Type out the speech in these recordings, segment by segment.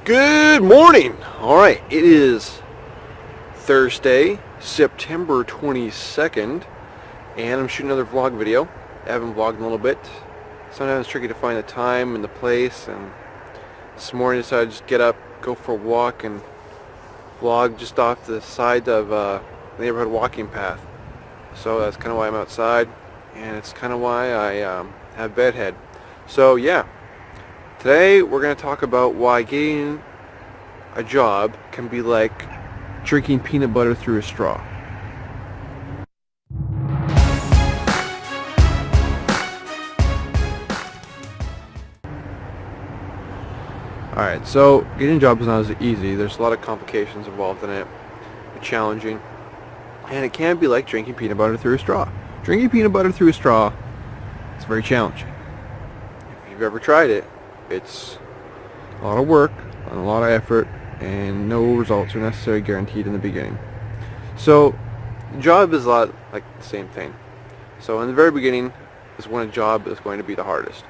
Good morning. All right, it is Thursday, September 22nd, and I'm shooting another vlog video. I haven't vlogged in a little bit. Sometimes it's tricky to find the time and the place, and this morning I decided to just get up, go for a walk, and vlog just off the side of the neighborhood walking path. So that's kind of why I'm outside, and it's kind of why I have bedhead. So yeah. Today we're going to talk about why getting a job can be like drinking peanut butter through a straw. Alright, so getting a job is not as easy. There's a lot of complications involved in it. It's challenging. And it can be like drinking peanut butter through a straw. Drinking peanut butter through a straw is very challenging. If you've ever tried it, it's a lot of work and a lot of effort, and no results are necessarily guaranteed in the beginning. So the job is a lot like the same thing. So in the very beginning is when a job is going to be the hardest.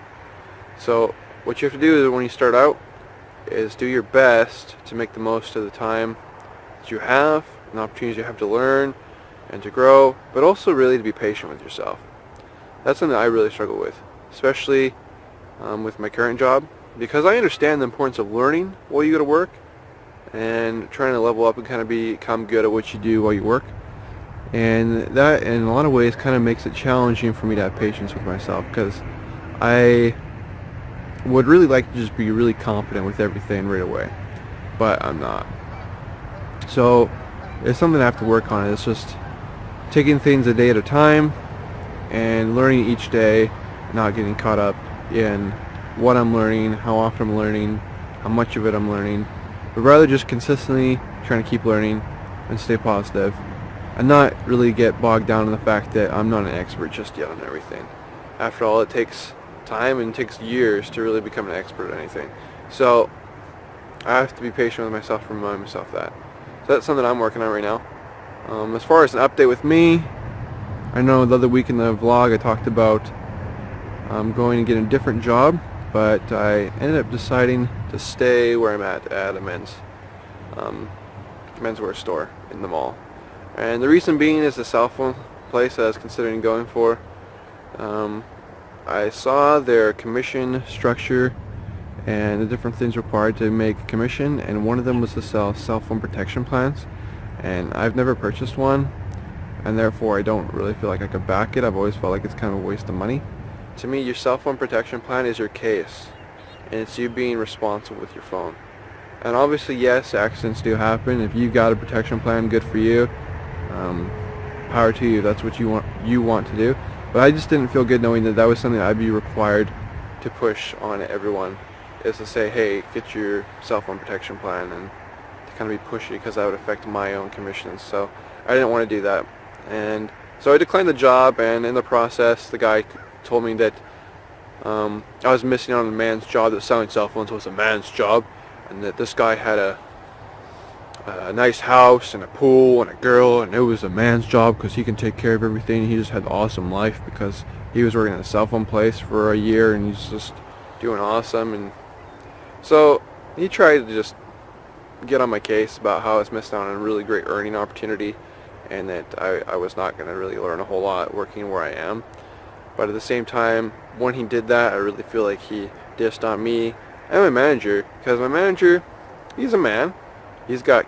So what you have to do is when you start out is do your best to make the most of the time that you have and the opportunities you have to learn and to grow, but also really to be patient with yourself. That's something that I really struggle with, especially with my current job, because I understand the importance of learning while you go to work and trying to level up and kind of become good at what you do while you work. And that in a lot of ways kind of makes it challenging for me to have patience with myself, because I would really like to just be really competent with everything right away, but I'm not. So it's something I have to work on. It's just taking things a day at a time and learning each day, not getting caught up in what I'm learning, how often I'm learning, how much of it I'm learning, but rather just consistently trying to keep learning and stay positive and not really get bogged down in the fact that I'm not an expert just yet on everything. After all, it takes time and it takes years to really become an expert at anything. So I have to be patient with myself and remind myself that. So that's something I'm working on right now. As far as an update with me, I know the other week in the vlog I talked about going and getting a different job, but I ended up deciding to stay where I'm at a menswear store in the mall. And the reason being is the cell phone place I was considering going for. I saw their commission structure and the different things required to make a commission, and one of them was to sell cell phone protection plans, and I've never purchased one, and therefore I don't really feel like I could back it. I've always felt like it's kind of a waste of money. To me, your cell phone protection plan is your case, and it's you being responsible with your phone. And obviously, yes, accidents do happen. If you've got a protection plan, good for you. Power to you. That's what you want to do. But I just didn't feel good knowing that that was something I'd be required to push on everyone, is to say, hey, get your cell phone protection plan, and to kind of be pushy, because that would affect my own commissions. So I didn't want to do that. And so I declined the job, and in the process, the guy told me that I was missing out on a man's job, that selling cell phones was a man's job, and that this guy had a nice house and a pool and a girl, and it was a man's job because he can take care of everything. He just had an awesome life because he was working at a cell phone place for a year, and he's just doing awesome. And so he tried to just get on my case about how I was missing out on a really great earning opportunity, and that I was not going to really learn a whole lot working where I am. But at the same time, when he did that, I really feel like he dissed on me and my manager, because my manager, he's a man. He's got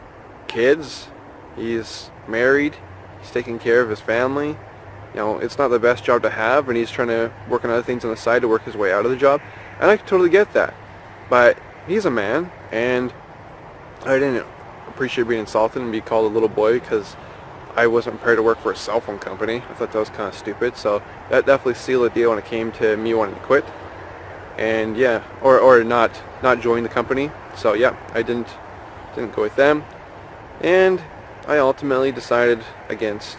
kids. He's married. He's taking care of his family. You know, it's not the best job to have, and he's trying to work on other things on the side to work his way out of the job. And I totally get that. But he's a man, and I didn't appreciate being insulted and be called a little boy because I wasn't prepared to work for a cell phone company. I thought that was kind of stupid. So that definitely sealed the deal when it came to me wanting to quit, and yeah, or not join the company. So yeah, I didn't go with them, and I ultimately decided against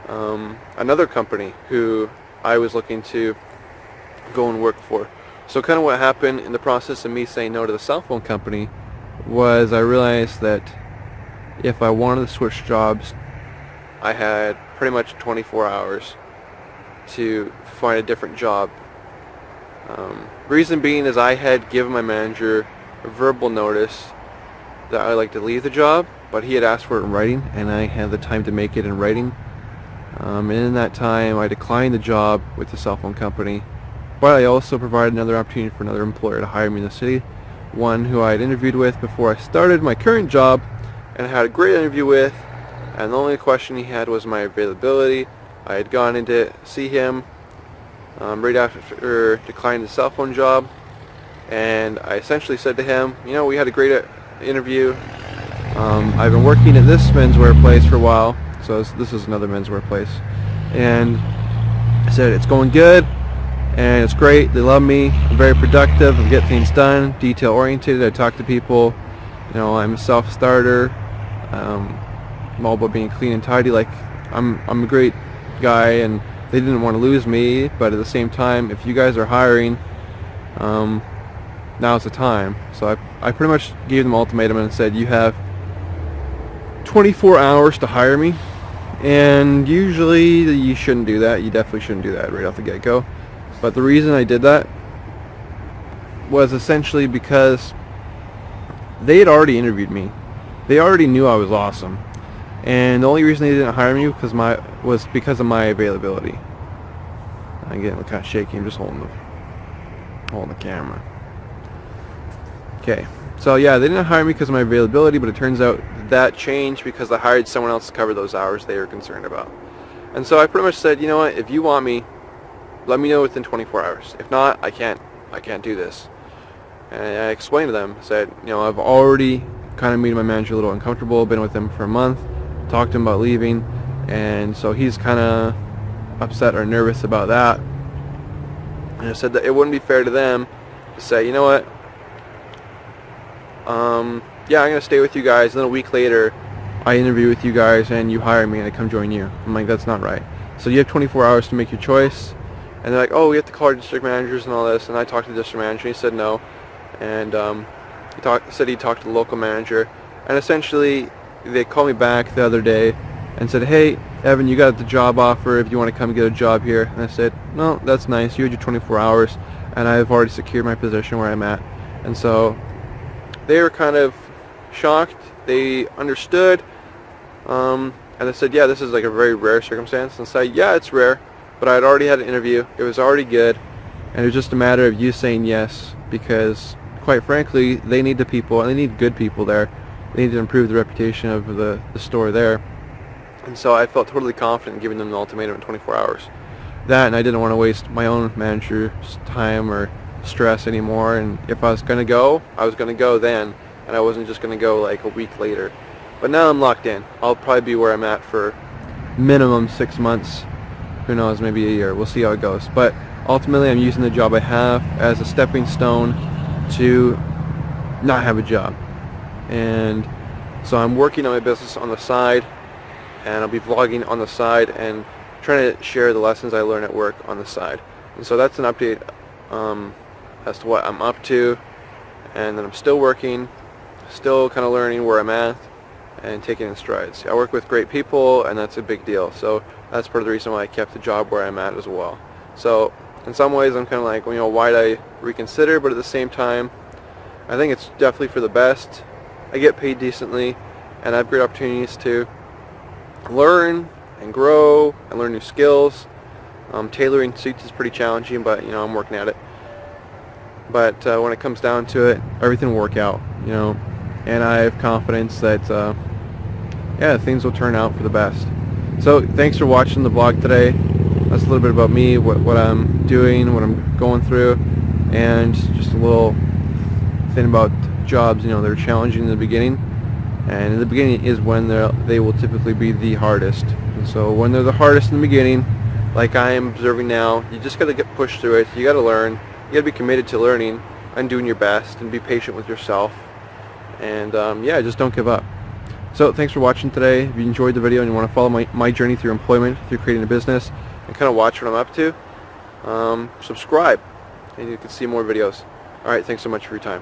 another company who I was looking to go and work for. So kind of what happened in the process of me saying no to the cell phone company was I realized that if I wanted to switch jobs, I had pretty much 24 hours to find a different job. Reason being is I had given my manager verbal notice that I'd like to leave the job, but he had asked for it in writing, and I had the time to make it in writing. And in that time, I declined the job with the cell phone company, but I also provided another opportunity for another employer to hire me in the city, one who I had interviewed with before I started my current job, and I had a great interview with, and the only question he had was my availability. I had gone in to see him right after declining the cell phone job, and I essentially said to him, you know, we had a great interview. I've been working at this menswear place for a while, so this is another menswear place, and I said it's going good and it's great, they love me, I'm very productive, I get things done, detail oriented, I talk to people, you know, I'm a self-starter, I'm all about being clean and tidy. Like, I'm a great guy, and they didn't want to lose me, but at the same time, if you guys are hiring, now's the time. So I pretty much gave them an ultimatum and said, you have 24 hours to hire me, and usually you shouldn't do that. You definitely shouldn't do that right off the get-go. But the reason I did that was essentially because they had already interviewed me. They already knew I was awesome, and the only reason they didn't hire me was because of my availability. I'm getting kind of shaky. I'm just holding the camera. Okay, so yeah, they didn't hire me because of my availability, but it turns out that changed because I hired someone else to cover those hours they were concerned about. And so I pretty much said, you know what, if you want me, let me know within 24 hours. If not, I can't do this. And I explained to them, said, you know, I've already kind of made my manager a little uncomfortable, been with him for a month, talked to him about leaving, and so he's kind of upset or nervous about that. And I said that it wouldn't be fair to them to say, you know what, yeah, I'm going to stay with you guys, and then a week later I interview with you guys and you hire me and I come join you. I'm like, that's not right. So you have 24 hours to make your choice. And they're like, oh, we have to call our district managers and all this. And I talked to the district manager, and he said no. And said he talked to the local manager. And essentially, they called me back the other day and said, hey, Evan, you got the job offer if you want to come get a job here. And I said, no, that's nice. You had your 24 hours, and I've already secured my position where I'm at. And so they were kind of shocked. They understood. And they said, yeah, this is like a very rare circumstance. And I said, yeah, it's rare, but I'd already had an interview. It was already good. And it was just a matter of you saying yes, because quite frankly, they need the people, and they need good people there. They need to improve the reputation of the store there. And so I felt totally confident in giving them the ultimatum in 24 hours. That, and I didn't want to waste my own manager's time or stress anymore. And if I was going to go, I was going to go then, and I wasn't just going to go like a week later. But now I'm locked in. I'll probably be where I'm at for minimum 6 months. Who knows, maybe a year. We'll see how it goes. But ultimately, I'm using the job I have as a stepping stone to not have a job. And so I'm working on my business on the side, and I'll be vlogging on the side and trying to share the lessons I learn at work on the side. And so that's an update as to what I'm up to, and then I'm still working, still kind of learning where I'm at and taking in strides. I work with great people, and that's a big deal. So that's part of the reason why I kept the job where I'm at as well. So in some ways I'm kind of like, you know, why'd I reconsider? But at the same time, I think it's definitely for the best. I get paid decently, and I have great opportunities to learn and grow and learn new skills. Tailoring suits is pretty challenging, but you know, I'm working at it. But when it comes down to it, everything will work out, you know, and I have confidence that yeah, things will turn out for the best. So thanks for watching the vlog today. That's a little bit about me, what I'm doing, what I'm going through, and just a little thing about jobs. You know, they're challenging in the beginning, and in the beginning is when they will typically be the hardest. And so when they're the hardest in the beginning, like I am observing now, you just got to get pushed through it. You got to learn. You got to be committed to learning and doing your best, and be patient with yourself. And yeah, just don't give up. So thanks for watching today. If you enjoyed the video and you want to follow my journey through employment, through creating a business, and kind of watch what I'm up to, subscribe, and you can see more videos. Alright, thanks so much for your time.